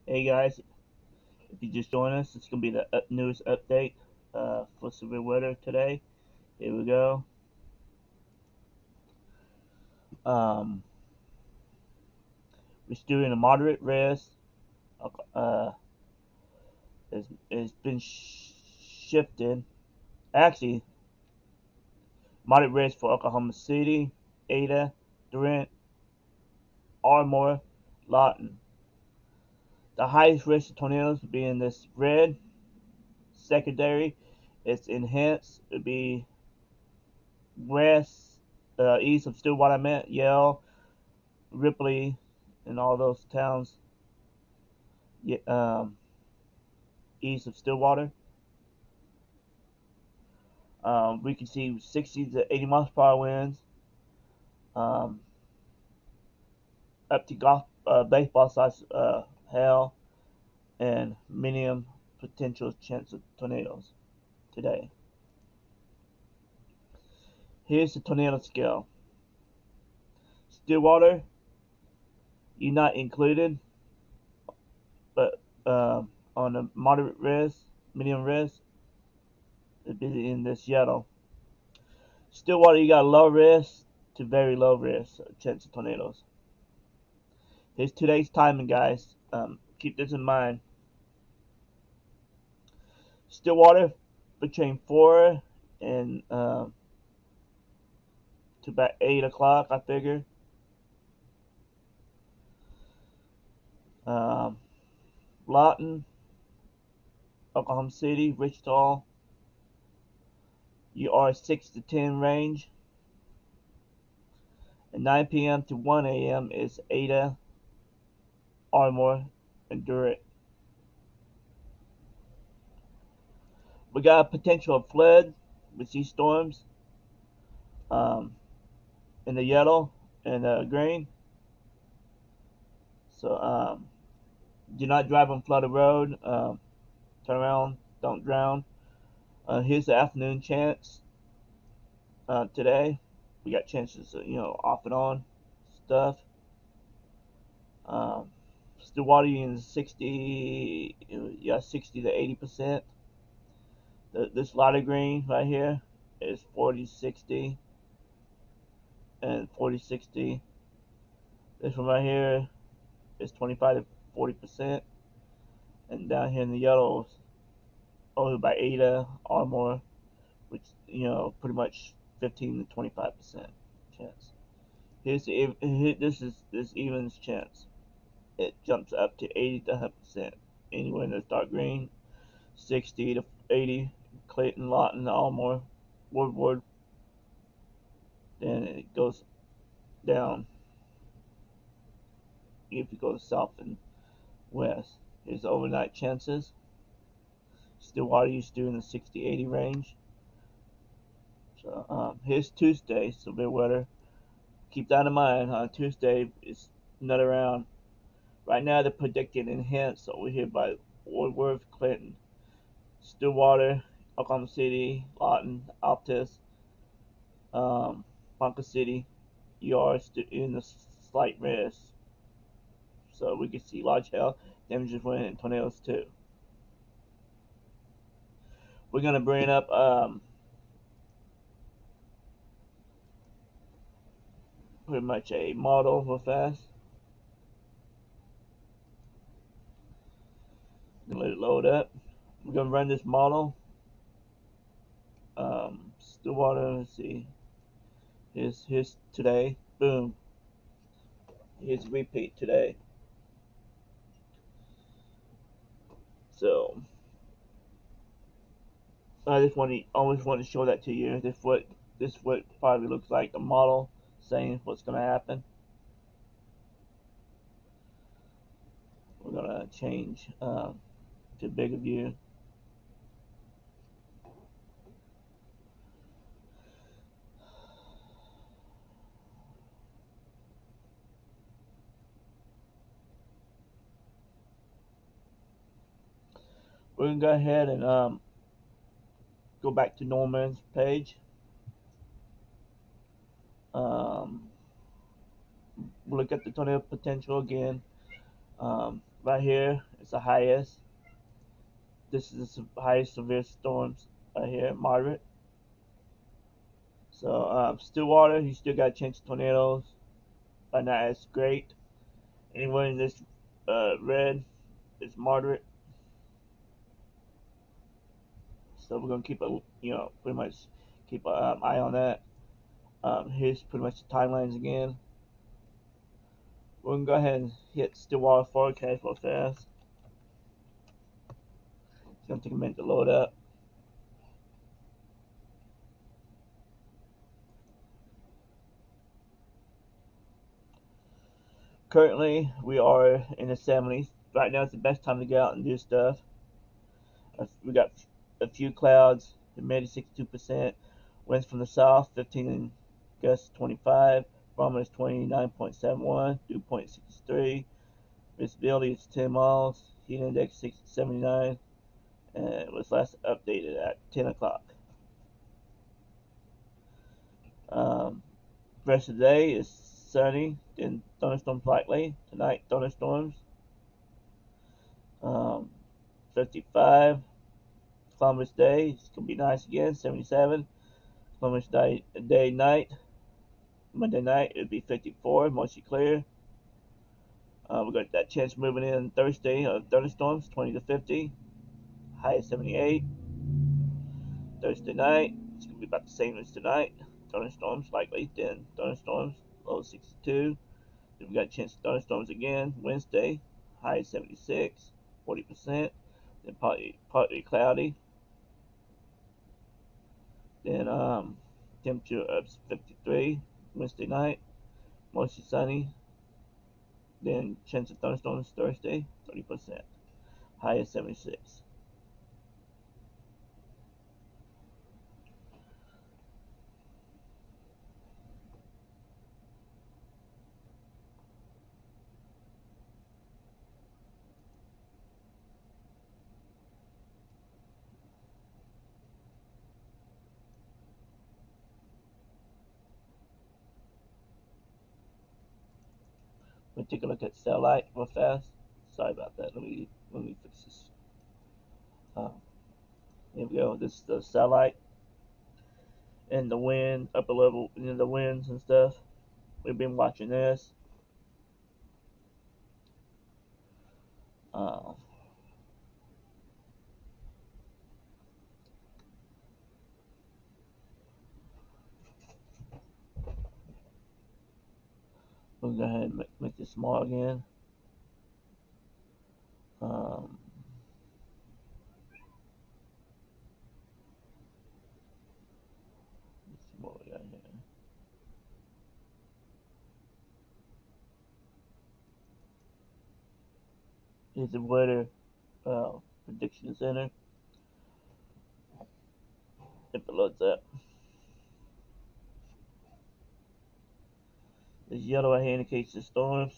Hey guys, if you just joined us, it's gonna be the newest update for severe weather today. Here we go. Um, we're still in a moderate risk. Uh, it's been shifted. Actually, moderate risk for Oklahoma City, Ada, Durant, Ardmore, Lawton. The highest risk of tornadoes would be in this red. Secondary, it's enhanced. It'd be west, east of Stillwater, Yale, Ripley, and all those towns east of Stillwater. We can see 60 to 80 miles per hour winds, um, up to baseball size hail, and medium potential chance of tornadoes today. Here's the tornado scale. Stillwater, you're not included, but on a moderate risk, medium risk, it'd be in this yellow. Stillwater, you got low risk to very low risk chance of tornadoes. Here's today's timing, guys. Keep this in mind. Stillwater between 4 and to about 8 o'clock, I figure. Um, Lawton, Oklahoma City, Wichita, you are 6 to 10 range. And 9 p.m. to 1 a.m. is Ada, Ardmore, and Durant. We got a potential of flood with these storms um, in the yellow and green. So do not drive on flooded road. Turn around, don't drown. Here's the afternoon chance today. We got chances, off and on stuff. Um, Stillwater in 60, yeah, 60 to 80%. This lighter green right here is 40-60 and 40-60. This one right here is 25 to 40%, and down here in the yellow, over by Ada, Ardmore, which pretty much 15 to 25% chance. This evens chance. It jumps up to 80 to 100%. Anywhere in the dark green, 60 to 80. Clayton, Lawton, Ardmore, Woodward. Then it goes down if you go south and west. Here's the overnight chances. Stillwater used to in the 60-80 range. So here's Tuesday, severe weather. Keep that in mind. Tuesday is not around. Right now they're predicting enhanced over here by Woodworth, Clinton, Stillwater, Oklahoma City, Lawton, Altus, Bunker City. You are in the slight risk. So we can see large hail, damages, wind, and tornadoes too. We're gonna bring up pretty much a model real fast. Let it load up. We're gonna run this model. Stillwater. Let's see. Here's today. Boom. Here's repeat today. So I just always want to show that to you. This what probably looks like the model saying what's gonna happen. We're gonna change to bigger view. We're gonna go ahead and go back to Norman's page. Um, we'll look at the tornado potential again. Right here is the highest. This is the highest severe storms right here, moderate. So Stillwater, you still got a chance of tornadoes, but not as great. Anywhere in this red is moderate. So we're gonna keep a pretty much keep an eye on that. Here's pretty much the timelines again. We're gonna go ahead and hit Stillwater forecast real fast. It's gonna take a minute to load up. Currently, we are in the 70s. Right now, it's the best time to get out and do stuff. We got a few clouds, humidity 62%, winds from the south 15 and gusts 25, barometer is 29.71, dew point 63, visibility is 10 miles, heat index 79, and it was last updated at 10 o'clock. Um, rest of the day is sunny, then thunderstorms likely. Tonight, thunderstorms. 55. Columbus Day, it's going to be nice again, 77. Columbus Day night, Monday night, it'll be 54, mostly clear. We got that chance moving in Thursday of thunderstorms, 20 to 50, high of 78. Thursday night, it's going to be about the same as tonight. Thunderstorms likely, then thunderstorms, low 62. Then we got a chance of thunderstorms again Wednesday, high of 76, 40%. Then partly cloudy. Then temperature up 53 Wednesday night, mostly sunny. Then chance of thunderstorms Thursday, 30%, high of 76. We'll take a look at satellite real fast. Sorry about that. Let me fix this. Uh, here we go. This is the satellite and the wind, upper level, the winds and stuff. We've been watching this. Uh, we'll go ahead and make this small again. Um, let's see what we got here. Here's the weather prediction center. If it loads up. This yellow right here indicates the storms.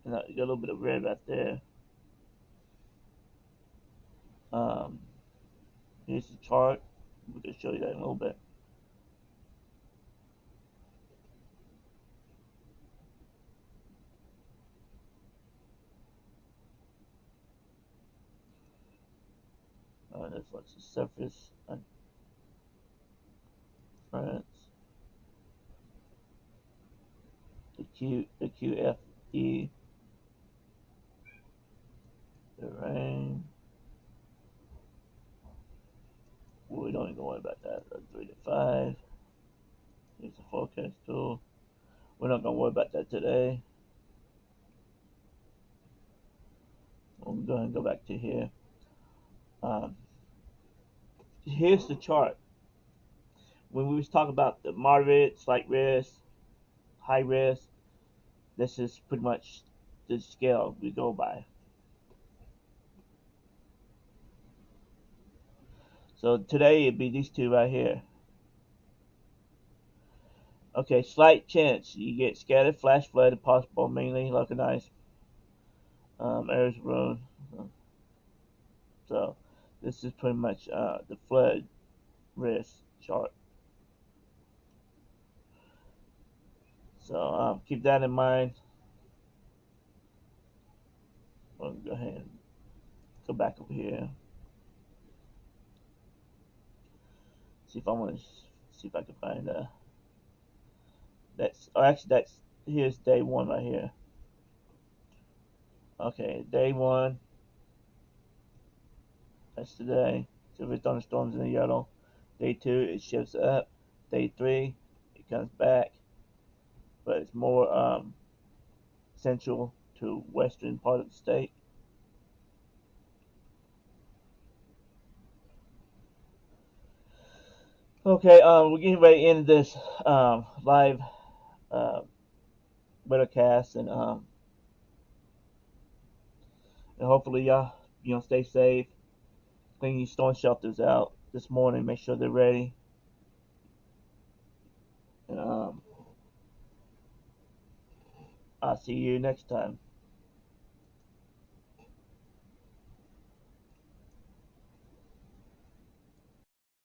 And you got a little bit of red right there. Um, here's the chart. We can show you that in a little bit. That's what's the surface on France. The QFE, the rain. Well, we don't even worry about that. 3 to 5. Here's the forecast tool. We're not gonna worry about that today. We'll go ahead and go back to here. Um, here's the chart. When we was talking about the moderate, slight risk, high risk, this is pretty much the scale we go by. So today it'd be these two right here. Okay, slight chance. You get scattered flash flood and possible mainly localized areas of ruin. So this is pretty much the flood risk chart. So keep that in mind. I'll go ahead and go back over here. See if I want to see if I can find that's actually that's here's day one right here. Okay, day one. That's today. Silver thunderstorms in the yellow. Day two, it shifts up. Day three, it comes back, but it's more central to western part of the state. Okay, we're getting ready to end this live uh, weathercast, and hopefully y'all stay safe. Clean your storm shelters out this morning. Make sure they're ready. And I'll see you next time.